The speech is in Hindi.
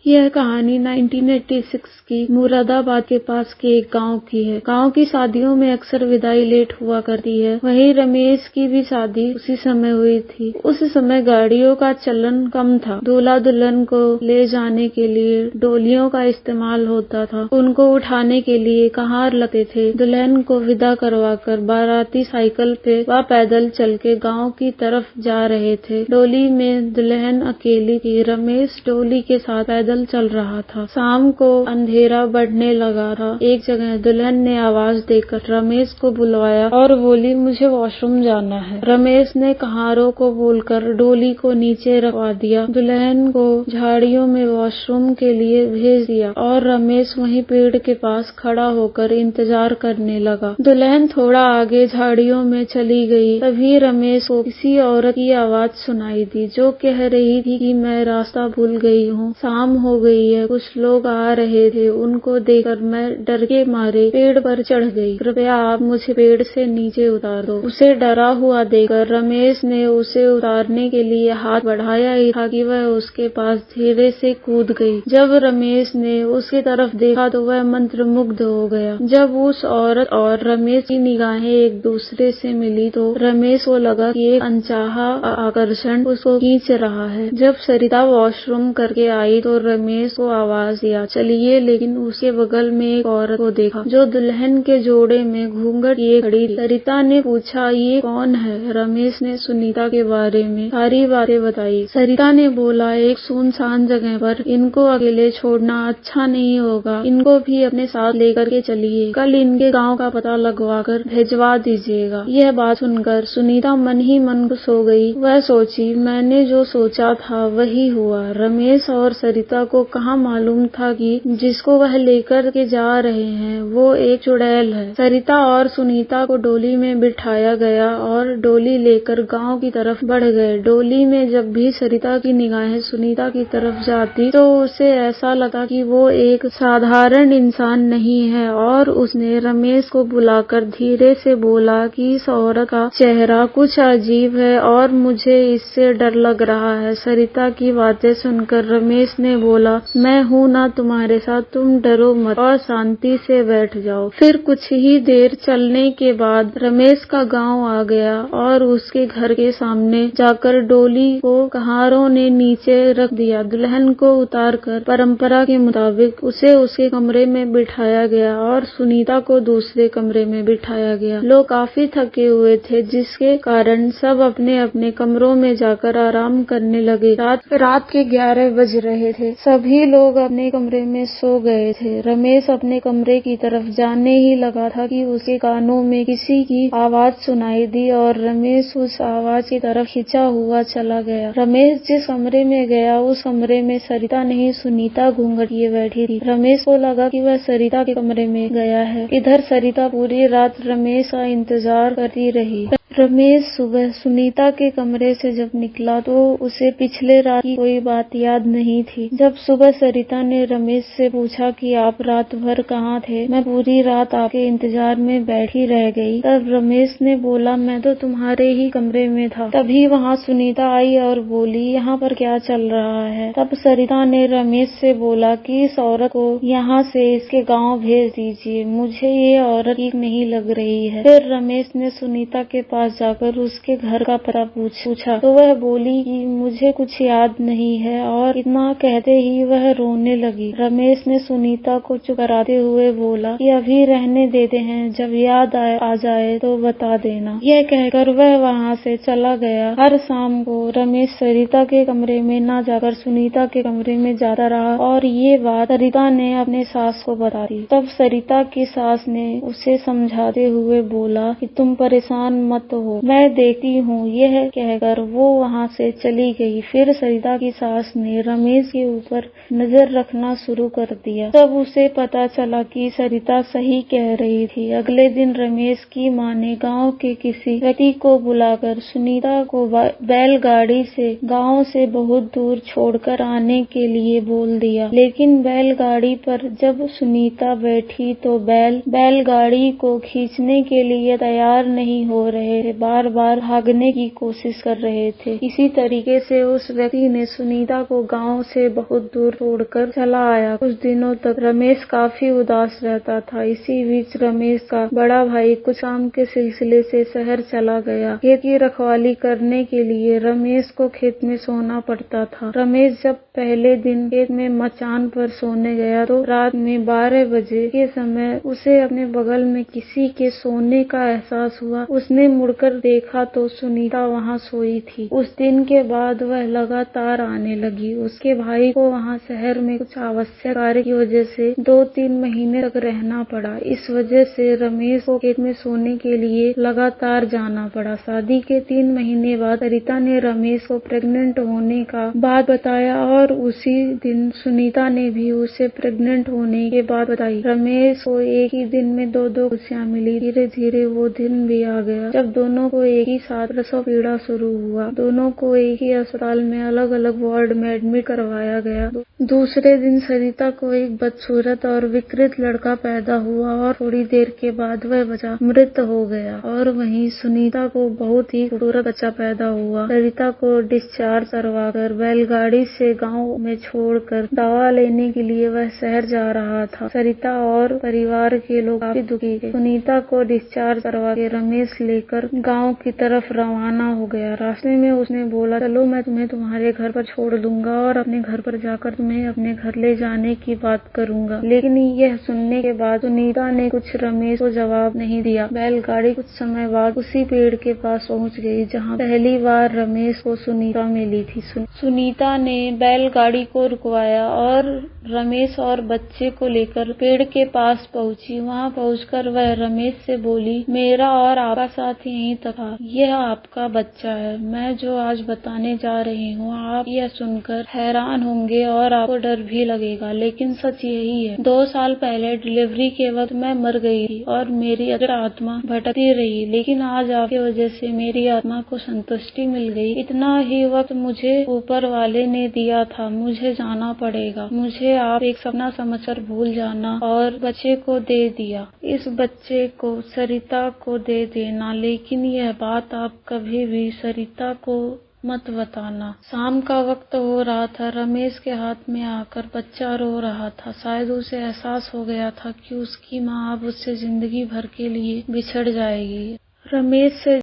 यह कहानी 1986 की मुरादाबाद के पास के एक गांव की है। गांव की शादियों में अक्सर विदाई लेट हुआ करती है। वहीं रमेश की भी शादी उसी समय हुई थी। उस समय गाड़ियों का चलन कम था। दूल्हा दुल्हन को ले जाने के लिए डोलियों का इस्तेमाल होता था। उनको उठाने के लिए कहार लगते थे। दुल्हन को विदा करवाकर बाराती साइकिल पे व पैदल चल के गाँव की तरफ जा रहे थे। डोली में दुल्हन अकेली थी। रमेश डोली के साथ पैदल चल रहा था। शाम को अंधेरा बढ़ने लगा था। एक जगह दुल्हन ने आवाज देकर रमेश को बुलवाया और बोली, मुझे वॉशरूम जाना है। रमेश ने कहारों को बोलकर डोली को नीचे रखवा दिया। दुल्हन को झाड़ियों में वॉशरूम के लिए भेज दिया और रमेश वहीं पेड़ के पास खड़ा होकर इंतजार करने लगा। दुल्हन थोड़ा आगे झाड़ियों में चली गई। तभी रमेश को किसी औरत की आवाज सुनाई दी जो कह रही थी कि मैं रास्ता भूल गई हूँ, शाम हो गई है, कुछ लोग आ रहे थे, उनको देखकर मैं डर के मारे पेड़ पर चढ़ गई। कृपया आप मुझे पेड़ से नीचे उतार दो। उसे डरा हुआ देखकर रमेश ने उसे उतारने के लिए हाथ बढ़ाया ही था कि वह उसके पास धीरे से कूद गई। जब रमेश ने उसकी तरफ देखा तो वह मंत्रमुग्ध हो गया। जब उस औरत और रमेश की निगाहें एक दूसरे से मिली तो रमेश को लगा कि एक अनचाहा आकर्षण उसको खींच रहा है। जब सरिता वॉशरूम करके आई तो रमेश को आवाज दिया, चलिए, लेकिन उसके बगल में एक औरत को देखा जो दुल्हन के जोड़े में घूंघट किए खड़ी थी। सरिता ने पूछा, ये कौन है? रमेश ने सुनीता के बारे में सारी बातें बताई। सरिता ने बोला, एक सुनसान जगह पर इनको अकेले छोड़ना अच्छा नहीं होगा, इनको भी अपने साथ लेकर के चलिए, कल इनके गाँव का पता लगवा कर भिजवा दीजिएगा। यह बात सुनकर सुनीता मन ही मन खुश हो गई। वह सोची, मैंने जो सोचा था वही हुआ। रमेश और सरिता को कहाँ मालूम था कि जिसको वह लेकर के जा रहे हैं वो एक चुड़ैल है। सरिता और सुनीता को डोली में बिठाया गया और डोली लेकर गांव की तरफ बढ़ गए। डोली में जब भी सरिता की निगाहें सुनीता की तरफ जाती तो उसे ऐसा लगा कि वो एक साधारण इंसान नहीं है और उसने रमेश को बुलाकर धीरे से बोला कि इस औरत का चेहरा कुछ अजीब है और मुझे इससे डर लग रहा है। सरिता की बातें सुनकर रमेश ने बोला, मैं हूँ ना तुम्हारे साथ, तुम डरो मत और शांति से बैठ जाओ। फिर कुछ ही देर चलने के बाद रमेश का गांव आ गया और उसके घर के सामने जाकर डोली को कहारों ने नीचे रख दिया। दुल्हन को उतारकर परंपरा के मुताबिक उसे उसके कमरे में बिठाया गया और सुनीता को दूसरे कमरे में बिठाया गया। लोग काफी थके हुए थे जिसके कारण सब अपने अपने कमरों में जाकर आराम करने लगे। रात के 11 बज रहे थे। सभी लोग अपने कमरे में सो गए थे। रमेश अपने कमरे की तरफ जाने ही लगा था कि उसके कानों में किसी की आवाज सुनाई दी और रमेश उस आवाज की तरफ खिंचा हुआ चला गया। रमेश जिस कमरे में गया उस कमरे में सरिता नहीं सुनीता घूंघट किए बैठी थी। रमेश को लगा कि वह सरिता के कमरे में गया है। इधर सरिता पूरी रात रमेश का इंतजार करती रही। रमेश सुबह सुनीता के कमरे से जब निकला तो उसे पिछले रात की कोई बात याद नहीं थी। जब सुबह सरिता ने रमेश से पूछा कि आप रात भर कहाँ थे? मैं पूरी रात आपके इंतजार में बैठी रह गई। तब रमेश ने बोला, मैं तो तुम्हारे ही कमरे में था। तभी वहाँ सुनीता आई और बोली, यहाँ पर क्या चल रहा है? तब सरिता ने रमेश से बोला कि इस औरत को यहाँ से इसके गाँव भेज दीजिए, मुझे ये औरत ठीक नहीं लग रही है। फिर रमेश ने सुनीता के पास जाकर उसके घर का पता पूछा तो वह बोली कि मुझे कुछ याद नहीं है और इतना कहते ही वह रोने लगी। रमेश ने सुनीता को चुप कराते हुए बोला कि अभी रहने देते हैं, जब याद आ जाए तो बता देना। यह कहकर वह वहाँ से चला गया। हर शाम को रमेश सरिता के कमरे में न जाकर सुनीता के कमरे में जाता रहा और ये बात सरिता ने अपने सास को बता दी। तब सरिता की सास ने उसे समझाते हुए बोला कि तुम परेशान मत हो, मैं देखती हूँ। यह कहकर वो वहाँ से चली गई। फिर सरिता की सास ने रमेश के ऊपर नजर रखना शुरू कर दिया। तब उसे पता चला कि सरिता सही कह रही थी। अगले दिन रमेश की माँ ने गांव के किसी व्यक्ति को बुलाकर सुनीता को बैलगाड़ी से गांव से बहुत दूर छोड़कर आने के लिए बोल दिया। लेकिन बैलगाड़ी पर जब सुनीता बैठी तो बैलगाड़ी को खींचने के लिए तैयार नहीं हो रहे रहे थे, बार बार भागने की कोशिश कर रहे थे। इसी तरीके से उस व्यक्ति ने सुनीता को गांव से बहुत दूर छोड़कर चला आया। कुछ दिनों तक रमेश काफी उदास रहता था। इसी बीच रमेश का बड़ा भाई कुछ काम के सिलसिले से शहर चला गया। खेत की रखवाली करने के लिए रमेश को खेत में सोना पड़ता था। रमेश जब पहले दिन खेत में मचान पर सोने गया तो रात में 12 बजे के समय उसे अपने बगल में किसी के सोने का एहसास हुआ। उसने मुड़कर देखा तो सुनीता वहाँ सोई थी। उस दिन के बाद वह लगातार आने लगी। उसके भाई को वहाँ शहर में कुछ आवश्यक कार्य की वजह से 2-3 महीने तक रहना पड़ा। इस वजह से रमेश को खेत में सोने के लिए लगातार जाना पड़ा। शादी के 3 महीने बाद सरिता ने रमेश को प्रेग्नेंट होने का बात बताया और उसी दिन सुनीता ने भी उसे प्रेग्नेंट होने के बाद बताई। रमेश को एक ही दिन में 2 खुशियाँ मिली। धीरे धीरे वो दिन भी आ गया जब दोनों को एक ही साथ प्रसव पीड़ा शुरू हुआ। दोनों को एक ही अस्पताल में अलग अलग वार्ड में एडमिट करवाया गया। दूसरे दिन सरिता को एक बदसूरत और विकृत लड़का पैदा हुआ और थोड़ी देर के बाद वह बच्चा मृत हो गया। और वहीं सुनीता को बहुत ही खूबसूरत बच्चा पैदा हुआ। सरिता को डिस्चार्ज करवाकर बैलगाड़ी से गांव में छोड़कर दवा लेने के लिए वह शहर जा रहा था। सरिता और परिवार के लोग काफी दुखी थे। सुनीता को डिस्चार्ज करवा के रमेश लेकर गांव की तरफ रवाना हो गया। रास्ते में उसने बोला, चलो मैं तुम्हें तुम्हारे घर पर छोड़ दूंगा और अपने घर पर जाकर तुम्हें अपने घर ले जाने की बात करूंगा। लेकिन यह सुनने के बाद सुनीता ने कुछ रमेश को जवाब नहीं दिया। बैलगाड़ी कुछ समय बाद उसी पेड़ के पास पहुंच गई जहां पहली बार रमेश को सुनीता मिली थी। सुनीता ने बैलगाड़ी को रुकवाया और रमेश और बच्चे को लेकर पेड़ के पास पहुंची। वहां पहुंचकर वह रमेश से बोली, मेरा और आपका साथ यहीं था। यह आपका बच्चा है। मैं जो आज बताने जा रही हूँ आप यह सुनकर हैरान होंगे और आपको डर भी लगेगा, लेकिन सच यही है। 2 साल पहले डिलीवरी के वक्त मैं मर गई थी और मेरी आत्मा भटकती रही, लेकिन आज आपकी वजह से मेरी आत्मा को संतुष्टि मिल गई। इतना ही वक्त मुझे ऊपर वाले ने दिया था। मुझे जाना पड़ेगा। मुझे आप एक सपना समझकर भूल जाना और बच्चे को दे दिया। इस बच्चे को सरिता को दे देना, लेकिन यह बात आप कभी भी सरिता को मत बताना। शाम का वक्त हो रहा था। रमेश के हाथ में आकर बच्चा रो रहा था। शायद उसे एहसास हो गया था कि उसकी माँ अब उससे जिंदगी भर के लिए बिछड़ जाएगी। रमेश से